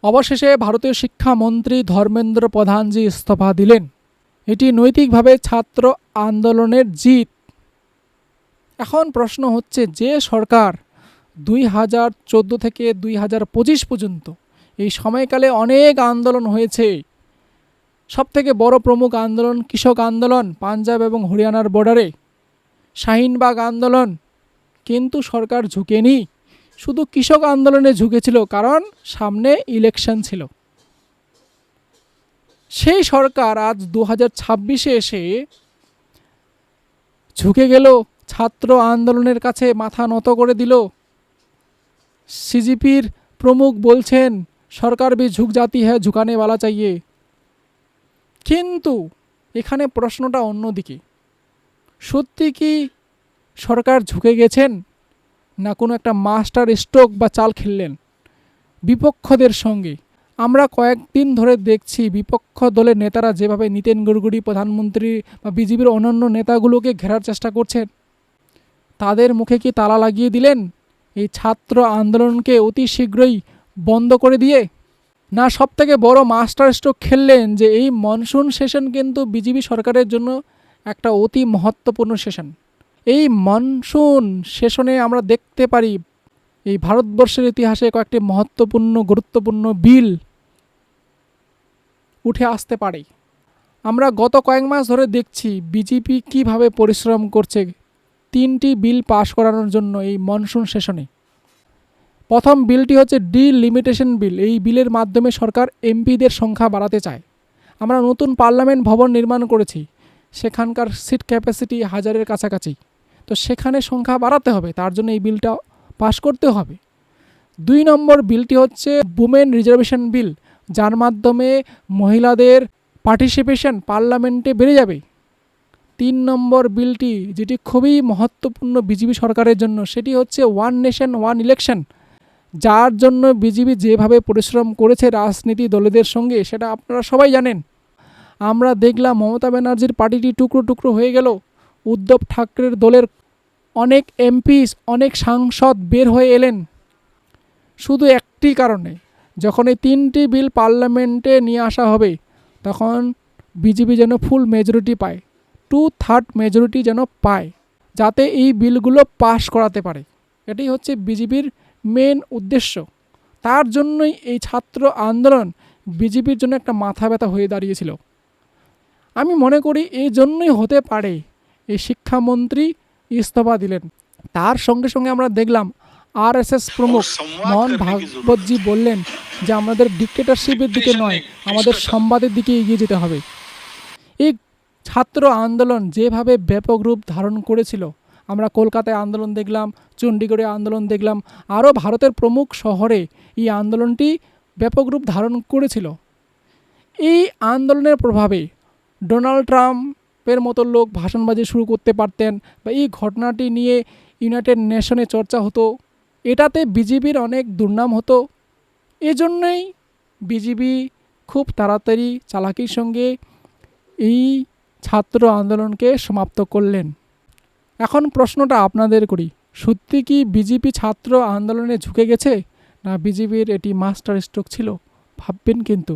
অবশেষে ভারতীয় শিক্ষামন্ত্রী ধর্মেন্দ্র প্রধানজি ইস্তফা দিলেন। এটি নৈতিকভাবে ছাত্র আন্দোলনের জিত। এখন প্রশ্ন হচ্ছে, যে সরকার 2014 থেকে 2025 পর্যন্ত এই সময়কালে অনেক আন্দোলন হয়েছে, সবথেকে বড় প্রমুখ আন্দোলন কৃষক আন্দোলন পাঞ্জাব এবং হরিয়ানার বর্ডারে, শাহিনবাগ আন্দোলন, কিন্তু সরকার ঝুঁকেনি, শুধু কৃষক আন্দোলনে ঝুঁকেছিল, কারণ সামনে ইলেকশন ছিল। সেই সরকার আজ 2026-এ এসে ঝুঁকে গেল, ছাত্র আন্দোলনের কাছে মাথা নত করে দিল। সিজিপির প্রমুখ বলছেন সরকার भी झुक जाती है झुकाने वाला चाहिए। কিন্তু এখানে প্রশ্নটা অন্যদিকে, সত্যি কি সরকার ঝুঁকে গেছেন, না কোনো একটা মাস্টার স্ট্রোক বা চাল খেললেন বিপক্ষদের সঙ্গে? আমরা কয়েকদিন ধরে দেখছি বিপক্ষ দলের নেতারা যেভাবে নিতিন গডকরি প্রধানমন্ত্রী বা বিজেপির অন্যান্য নেতাগুলোকে ঘেরার চেষ্টা করছেন, তাদের মুখে কি তালা লাগিয়ে দিলেন এই ছাত্র আন্দোলনকে অতি শীঘ্রই বন্ধ করে দিয়ে? না সবথেকে বড় মাস্টার স্ট্রোক খেললেন যে এই মনসুন সেশন কিন্তু বিজেপি সরকারের জন্য একটা অতি মহত্বপূর্ণ সেশন। এই মনসুন সেশনে আমরা দেখতে পারি এই ভারতবর্ষের ইতিহাসে কয়েকটি মহত্বপূর্ণ গুরুত্বপূর্ণ বিল উঠে আসতে পারে। আমরা গত কয়েক মাস ধরে দেখছি বিজেপি কিভাবে পরিশ্রম করছে 3টি বিল পাশ করানোর জন্য এই মনসুন সেশনে। প্রথম বিলটি হচ্ছে ডিলিমিটেশন বিল। এই বিলের মাধ্যমে সরকার এমপিদের সংখ্যা বাড়াতে চায়। আমরা নতুন পার্লামেন্ট ভবন নির্মাণ করেছি, সেখানকার সিট ক্যাপাসিটি 1000-এর কাছাকাছি, তো সেখানে সংখ্যা বাড়াতে হবে, তার জন্য এই বিলটা পাশ করতে হবে। 2 নম্বর বিলটি হচ্ছে উমেন রিজার্ভেশন বিল, যার মাধ্যমে মহিলাদের পার্টিসিপেশন পার্লামেন্টে বেড়ে যাবে। 3 নম্বর বিলটি, যেটি খুবই মহত্বপূর্ণ বিজেপি সরকারের জন্য, সেটি হচ্ছে ওয়ান নেশন ওয়ান ইলেকশন, যার জন্য বিজেপি যেভাবে পরিশ্রম করেছে রাজনীতি দলেদের সঙ্গে, সেটা আপনারা সবাই জানেন। আমরা দেখলাম মমতা ব্যানার্জির পার্টিটি টুকরো টুকরো হয়ে গেল, উদ্ধব ঠাকরের দলের অনেক এমপি অনেক সাংসদ বের হয়ে এলেন শুধু একটি কারণে, যখন এই 3টি বিল পার্লামেন্টে নিয়ে আসা হবে তখন বিজেপি যেন ফুল মেজরিটি পায়, 2/3 মেজরিটি যেন পায়, যাতে এই বিলগুলো পাশ করাতে পারে। এটাই হচ্ছে বিজেপির মেন উদ্দেশ্য। তার জন্যই এই ছাত্র আন্দোলন বিজেপির জন্য একটা মাথা ব্যথা হয়ে দাঁড়িয়েছিল। আমি মনে করি এই জন্যই হতে পারে এই শিক্ষামন্ত্রী ইস্তফা দিলেন। তার সঙ্গে সঙ্গে আমরা দেখলাম আরএসএস প্রমুখ মোহন ভাগবতজি বললেন যে আমাদের ডিক্টেটরশিপের দিকে নয়, আমাদের সংবাদের দিকে এগিয়ে যেতে হবে। এই ছাত্র আন্দোলন যেভাবে ব্যাপক রূপ ধারণ করেছিল, আমরা কলকাতায় আন্দোলন দেখলাম, চণ্ডীগড়ে আন্দোলন দেখলাম, আরও ভারতের প্রমুখ শহরে এই আন্দোলনটি ব্যাপক রূপ ধারণ করেছিল। এই আন্দোলনের প্রভাবে ডোনাল্ড ট্রাম্পের মতো লোক ভাষণবাজি শুরু করতে পারতেন, বা এই ঘটনাটি নিয়ে ইউনাইটেড নেশনে চর্চা হতো, এটাতে বিজেপির অনেক দুর্নাম হতো। এজন্যই বিজেপি খুব তাড়াতাড়ি চালাকির সঙ্গে এই ছাত্র আন্দোলনকে সমাপ্ত করলেন। এখন প্রশ্নটা আপনাদের করি, সত্যি কি বিজেপি ছাত্র আন্দোলনে ঝুঁকে গেছে, না বিজেপির এটি মাস্টার স্ট্রোক ছিল? ভাববেন কিন্তু।